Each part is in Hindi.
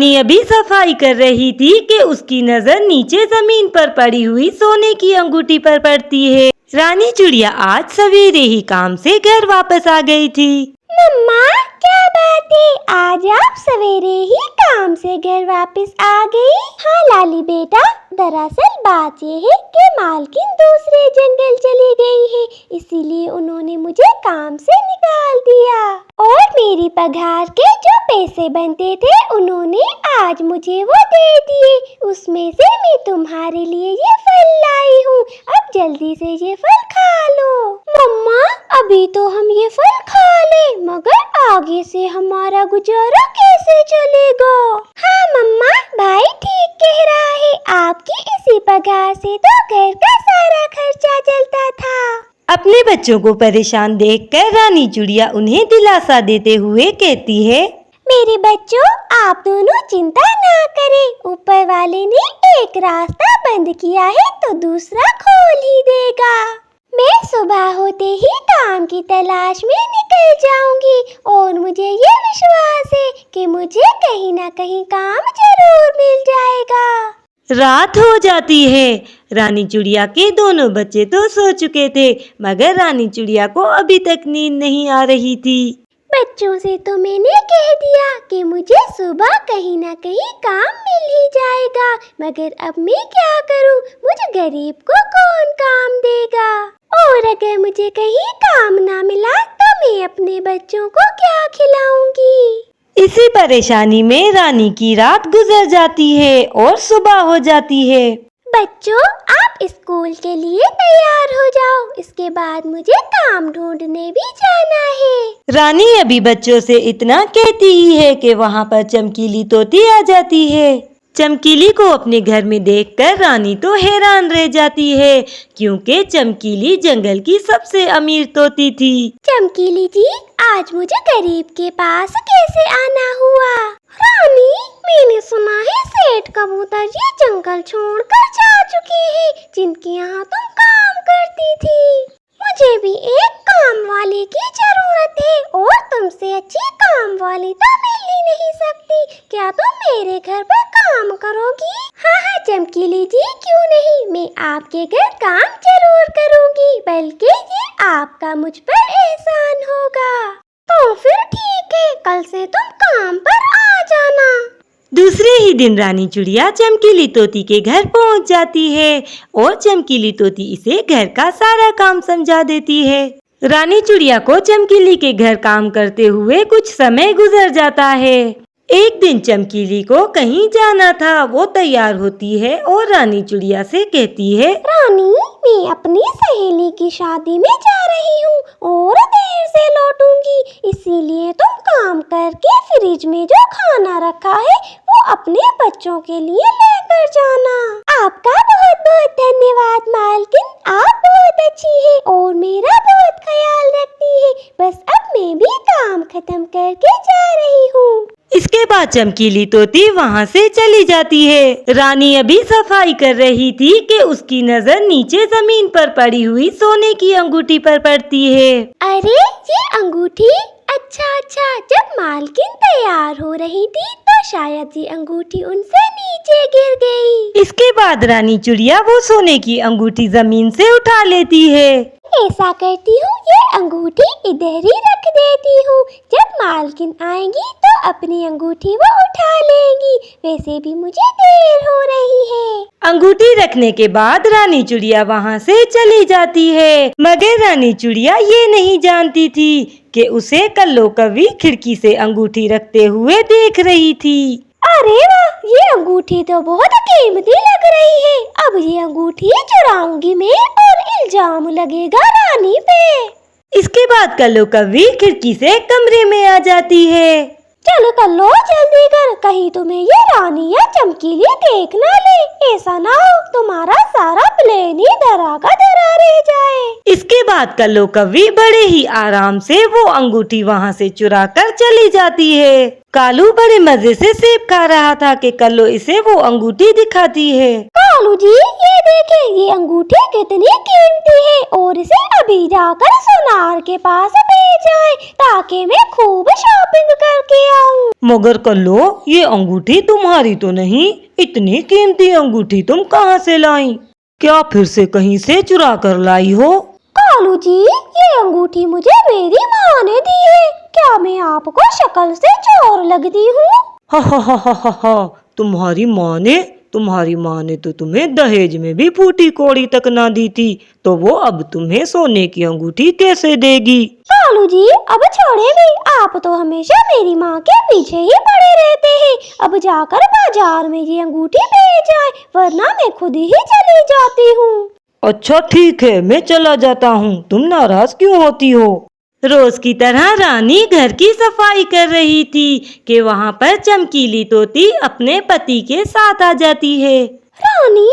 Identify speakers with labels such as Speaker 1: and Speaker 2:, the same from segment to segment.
Speaker 1: रानी अभी सफाई कर रही थी कि उसकी नजर नीचे जमीन पर पड़ी हुई सोने की अंगूठी पर पड़ती है। रानी चिड़िया आज सवेरे ही काम से घर वापस आ गई थी।
Speaker 2: मम्मा, क्या बात है, आज आप सवेरे ही काम से घर वापस आ गई? हाँ लाली बेटा, दरअसल बात ये है कि मालकिन दूसरे जंगल चली गई है, इसीलिए उन्होंने मुझे काम से निकाल दिया और मेरी पगार के जो पैसे बनते थे उन्होंने आज मुझे वो दे दिए। उसमें से मैं तुम्हारे लिए ये फल लाई हूँ, अब जल्दी से ये फल खा लो। मम्मा, अभी तो हम ये फल खा ले, मगर आगे से हमारा गुजारा कैसे चलेगा? हाँ मम्मा, भाई ठीक कह रहा है, आपकी इसी पगार से तो घर का सारा खर्चा चलता था।
Speaker 1: अपने बच्चों को परेशान देखकर रानी चिड़िया उन्हें दिलासा देते हुए कहती है,
Speaker 2: मेरे बच्चों, आप दोनों चिंता ना करें, ऊपर वाले ने एक रास्ता बंद किया है तो दूसरा खोल ही देगा। मैं सुबह होते ही काम की तलाश में निकल जाऊंगी और मुझे ये विश्वास है कि मुझे कहीं ना कहीं काम जरूर मिल जाएगा।
Speaker 1: रात हो जाती है। रानी चिड़िया के दोनों बच्चे तो सो चुके थे, मगर रानी चिड़िया को अभी तक नींद नहीं आ रही थी।
Speaker 2: बच्चों से तो मैंने कह दिया कि मुझे सुबह कहीं ना कहीं काम मिल ही जाएगा, मगर अब मैं क्या करूं? मुझे गरीब को कौन काम देगा? और अगर मुझे कहीं काम ना मिला तो मैं अपने बच्चों को क्या खिलाऊंगी?
Speaker 1: इसी परेशानी में रानी की रात गुजर जाती है और सुबह हो जाती है।
Speaker 2: बच्चों, आप स्कूल के लिए तैयार हो जाओ, इसके बाद मुझे काम ढूंढने भी जाना है।
Speaker 1: रानी अभी बच्चों से इतना कहती ही है कि वहाँ पर चमकीली तोती आ जाती है। चमकीली को अपने घर में देखकर रानी तो हैरान रह जाती है, क्योंकि चमकीली जंगल की सबसे अमीर तोती थी।
Speaker 2: चमकीली जी, आज मुझे गरीब के पास कैसे आना हुआ? रानी, मैंने सुना है सेठ कबूतर ये जंगल छोड़कर जा चुके हैं, जिनके यहाँ तुम काम करती थी। मुझे भी एक काम वाले की जरूरत है और तुमसे अच्छी काम वाली तो मिल ही नहीं सकती। क्या तुम मेरे घर पर काम करोगी? हाँ हाँ चमकीली जी, क्यों नहीं, मैं आपके घर काम जरूर करूँगी, बल्कि ये आपका मुझ पर एहसान होगा। तो फिर ठीक है, कल से तुम काम पर आ जाना।
Speaker 1: दूसरे ही दिन रानी चिड़िया चमकीली तोती के घर पहुंच जाती है और चमकीली तोती इसे घर का सारा काम समझा देती है। रानी चिड़िया को चमकीली के घर काम करते हुए कुछ समय गुजर जाता है। एक दिन चमकीली को कहीं जाना था, वो तैयार होती है और रानी चिड़िया से कहती है,
Speaker 2: रानी, मैं अपनी सहेली की शादी में जा रही हूँ और देर से लौटूंगी, इसीलिए तुम काम करके फ्रिज में जो खाना रखा है वो अपने बच्चों के लिए लेकर जाना। आपका बहुत बहुत धन्यवाद मालकिन, आप बहुत अच्छी है और मेरा बहुत ख्याल रखती है। बस अब मैं भी काम खत्म करके जा रही हूँ।
Speaker 1: इसके बाद चमकीली तोती वहाँ से चली जाती है। रानी अभी सफाई कर रही थी कि उसकी नजर नीचे जमीन पर पड़ी हुई सोने की अंगूठी पर पड़ती है।
Speaker 2: अरे ये अंगूठी, अच्छा, जब मालकिन तैयार हो रही थी तो शायद ये अंगूठी उनसे नीचे गिर गई।
Speaker 1: इसके बाद रानी चिड़िया वो सोने की अंगूठी जमीन से उठा लेती है।
Speaker 2: ऐसा करती हूँ, ये अंगूठी इधर ही रख देती हूँ, जब मालकिन आएंगी तो अपनी अंगूठी वो उठा लेंगी, वैसे भी मुझे देर हो रही है।
Speaker 1: अंगूठी रखने के बाद रानी चिड़िया वहाँ से चली जाती है, मगर रानी चिड़िया ये नहीं जानती थी कि उसे कल्लो कौवी खिड़की से अंगूठी रखते हुए देख रही थी।
Speaker 2: अरे वाह, ये अंगूठी तो बहुत कीमती लग रही है, अब ये अंगूठी चुराऊंगी मैं और इल्जाम लगेगा रानी पे।
Speaker 1: इसके बाद कल्लो कौवी खिड़की से कमरे में आ जाती है।
Speaker 2: चलो कल्लो, जल्दी कर, कहीं तुम्हें ये रानी या चमकीली देख ना ले, ऐसा ना हो तुम्हारा सारा प्लेन ही धरा का धरा रह जाए।
Speaker 1: इसके बाद कल्लो कौवी बड़े ही आराम से वो अंगूठी वहाँ से चुरा कर चली जाती है। कालू बड़े मजे से सेब खा रहा था कि कल्लो इसे वो अंगूठी दिखाती है।
Speaker 2: कालू जी, ये देखें, ये अंगूठी कितनी कीमती है और इसे अभी जाकर सुनार के पास बेच जाए ताकि मैं खूब शॉपिंग करके आऊं।
Speaker 1: मगर कल्लो, ये अंगूठी तुम्हारी तो नहीं। इतनी कीमती अंगूठी तुम कहाँ से लाई? क्या फिर से कहीं से चुरा कर लाई हो?
Speaker 2: कालू जी, ये अंगूठी मुझे मेरी माँ ने दी है। क्या मैं आपको शक्ल से चोर लगती हूँ?
Speaker 1: हा हा हा हा हा हा। तुम्हारी माँ ने तो तुम्हें दहेज में भी फूटी कौड़ी तक ना दी थी, तो वो अब तुम्हें सोने की अंगूठी कैसे देगी?
Speaker 2: कालू जी, अब छोड़े भी। आप तो हमेशा मेरी माँ के पीछे ही पड़े रहते हैं। अब जाकर बाजार में ये अंगूठी बेच आए, वरना मैं खुद ही चली जाती हूँ।
Speaker 1: अच्छा ठीक है, मैं चला जाता हूँ। तुम नाराज क्यों होती हो? रोज की तरह रानी घर की सफाई कर रही थी कि वहाँ पर चमकीली तोती अपने पति के साथ आ जाती है।
Speaker 2: रानी,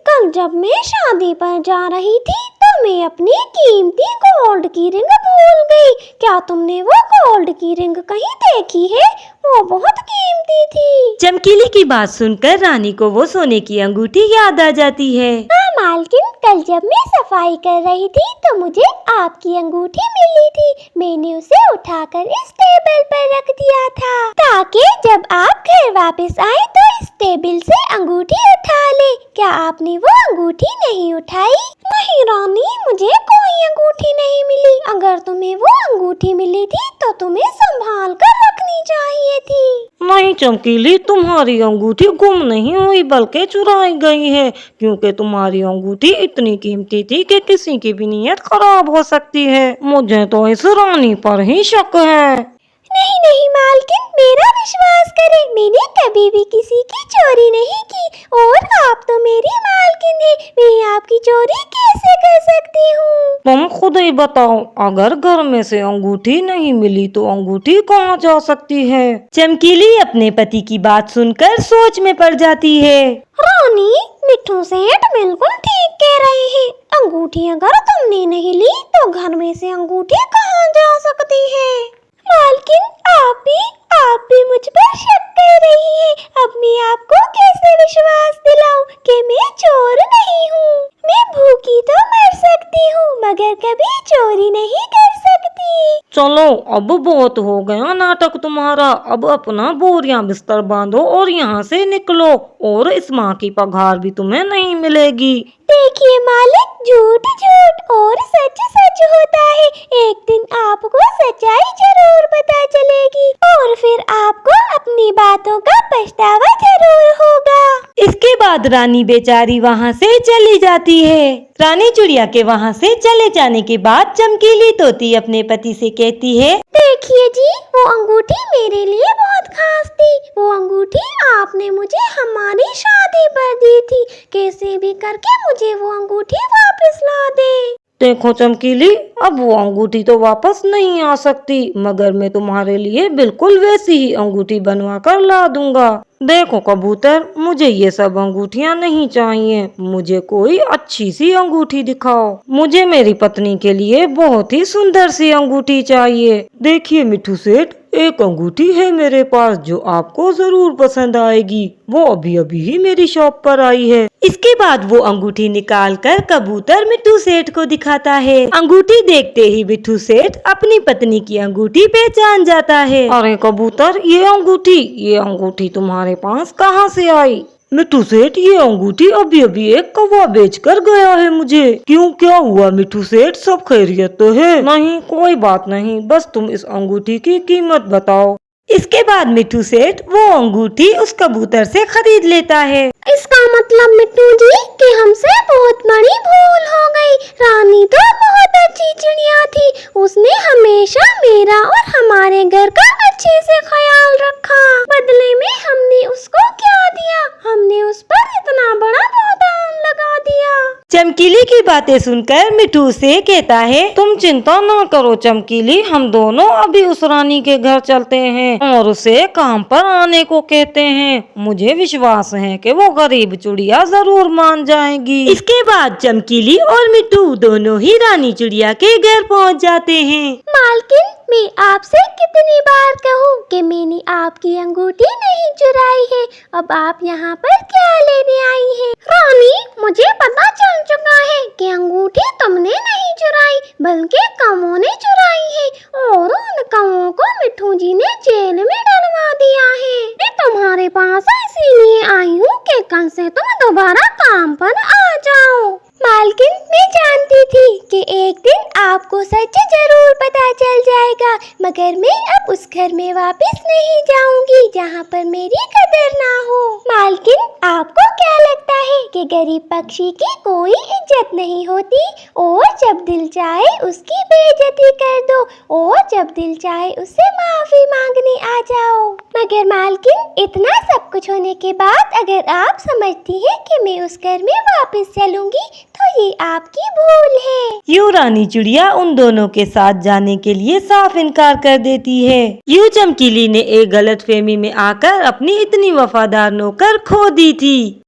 Speaker 2: कल जब मैं शादी पर जा रही थी तो मैं अपनी कीमती गोल्ड की रिंग भूल गई। क्या तुमने वो गोल्ड की रिंग कहीं देखी है? वो बहुत कीमती थी।
Speaker 1: चमकीली की बात सुनकर रानी को वो सोने की अंगूठी याद आ जाती है।
Speaker 2: हाँ मालकिन, कल जब मैं सफाई कर रही थी तो मुझे आपकी अंगूठी मिली थी। मैंने उसे उठाकर इस टेबल पर रख दिया था ताकि जब आप घर वापस आए तो इस टेबल से अंगूठी उठा ले। क्या आपने वो अंगूठी नहीं उठाई? नहीं रानी, मुझे कोई अंगूठी नहीं मिली। अगर तुम्हें वो अंगूठी मिली थी तो तुम्हें संभाल कर रखनी चाहिए थी।
Speaker 1: नहीं चमकीली, तुम्हारी अंगूठी गुम नहीं हुई बल्कि चुराई गई है, क्योंकि तुम्हारी अंगूठी इतनी कीमती थी कि किसी की भी नीयत खराब हो सकती है। मुझे तो इस रानी पर ही शक है।
Speaker 2: नहीं मालकिन, मेरा विश्वास करें, मैंने कभी भी किसी की चोरी नहीं की। और आप तो मेरी मालकिन है, मैं आपकी चोरी कैसे कर सकती हूँ?
Speaker 1: तुम खुद ही बताओ, अगर घर में से अंगूठी नहीं मिली तो अंगूठी कहाँ जा सकती है? चमकीली अपने पति की बात सुनकर सोच में पड़ जाती है।
Speaker 2: रानी, मिट्ठू सेठ बिल्कुल ठीक कह रहे हैं। अंगूठी अगर तुमने नहीं ली तो घर में से अंगूठी कहाँ जा सकती है? मालकिन, आप भी मुझ पर शक कर रही है। अब मैं आपको कैसे विश्वास दिलाऊं कि मैं चोर नहीं हूँ? मैं भूखी तो मर सकती हूँ मगर कभी चोरी नहीं कर सकती।
Speaker 1: चलो, अब बहुत हो गया नाटक तुम्हारा। अब अपना बोरियां बिस्तर बांधो और यहाँ से निकलो, और इस माँ की पगार भी तुम्हें नहीं मिलेगी।
Speaker 2: देखिए मालिक, झूठ झूठ और सच सच होता है। एक दिन आपको सच्चाई जरूर पता चलेगी और फिर आपको अपनी बातों का पछतावा जरूर होगा।
Speaker 1: इसके बाद रानी बेचारी वहाँ से चली जाती है। रानी चिड़िया के वहाँ से चले जाने के बाद चमकीली तोती अपने पति से कहती है,
Speaker 2: देखिए जी, वो अंगूठी मेरे लिए बहुत खास थी। वो अंगूठी आपने मुझे हमारी शादी पर दी थी। कैसे भी करके मुझे वो अंगूठी वापस ला दे।
Speaker 1: देखो चमकीली, अब वो अंगूठी तो वापस नहीं आ सकती, मगर मैं तुम्हारे लिए बिल्कुल वैसी ही अंगूठी बनवा कर ला दूंगा। देखो कबूतर, मुझे ये सब अंगूठियाँ नहीं चाहिए। मुझे कोई अच्छी सी अंगूठी दिखाओ। मुझे मेरी पत्नी के लिए बहुत ही सुंदर सी अंगूठी चाहिए। देखिए मिट्ठू सेठ, एक अंगूठी है मेरे पास जो आपको जरूर पसंद आएगी। वो अभी अभी ही मेरी शॉप पर आई है। इसके बाद वो अंगूठी निकाल कर कबूतर मिट्ठू सेठ को दिखाता है। अंगूठी देखते ही मिट्ठू सेठ अपनी पत्नी की अंगूठी पहचान जाता है। अरे कबूतर, ये अंगूठी तुम्हारे पास कहाँ से आई? मिट्ठू सेठ, ये अंगूठी अभी अभी एक कौवा बेच कर गया है मुझे। क्यों, क्या हुआ मिट्ठू सेठ? सब खैरियत तो है? नहीं, कोई बात नहीं, बस तुम इस अंगूठी की कीमत बताओ। इसके बाद मिट्ठू सेठ वो अंगूठी उस कबूतर से खरीद लेता है।
Speaker 2: इसका मतलब मिट्टू जी कि हमसे बहुत बड़ी भूल हो गई। रानी तो बहुत अच्छी चिड़िया थी। उसने हमेशा मेरा और हमारे घर का अच्छे से ख्याल रखा। बदले में हमने उसको क्या दिया? हमने उस पर इतना बड़ा बहकान लगा दिया।
Speaker 1: चमकीली की बातें सुनकर मिट्ठू से कहता है, तुम चिंता ना करो चमकीली, हम दोनों अभी उस रानी के घर चलते हैं और उसे काम पर आने को कहते हैं। मुझे विश्वास है कि वो गरीब चिड़िया जरूर मान जाएगी। इसके बाद चमकीली और मिट्ठू दोनों ही रानी चिड़िया के घर पहुंच जाते हैं।
Speaker 2: मालकिन, मैं आपसे कितनी बार कहूँ कि मैंने आपकी अंगूठी नहीं चुराई है। अब आप यहाँ पर क्या लेने आई हैं? रानी, मुझे पता चल चुका है कि अंगूठी तुमने नहीं चुराई बल्कि कौओं ने चुराई है और उन कौओं को मिट्ठू जी ने जेल में डलवा दिया है। मैं तुम्हारे पास इसीलिए आई हूँ कि कल से तुम दोबारा काम पर आ जाओ। मालकिन, मैं जानती थी कि एक दिन आपको सच जरूर पता चल जाएगा, मगर मैं अब उस घर में वापस नहीं जाऊंगी जहाँ पर मेरी कदर ना हो। मालकिन, आपको क्या लगता है कि गरीब पक्षी की कोई इज्जत नहीं होती और जब दिल चाहे उसकी बेइज्जती कर दो और जब दिल चाहे उससे माफी मांगने आ जाओ। मगर मालकिन, इतना सब कुछ होने के बाद अगर आप समझती हैं कि मैं उस घर में वापस चलूंगी तो ये आपकी भूल है।
Speaker 1: यूं रानी चिड़िया उन दोनों के साथ जाने के लिए साफ इनकार कर देती है। यूं चमकीली ने एक गलतफहमी में आकर अपनी इतनी वफादार नौकर खो दी थी।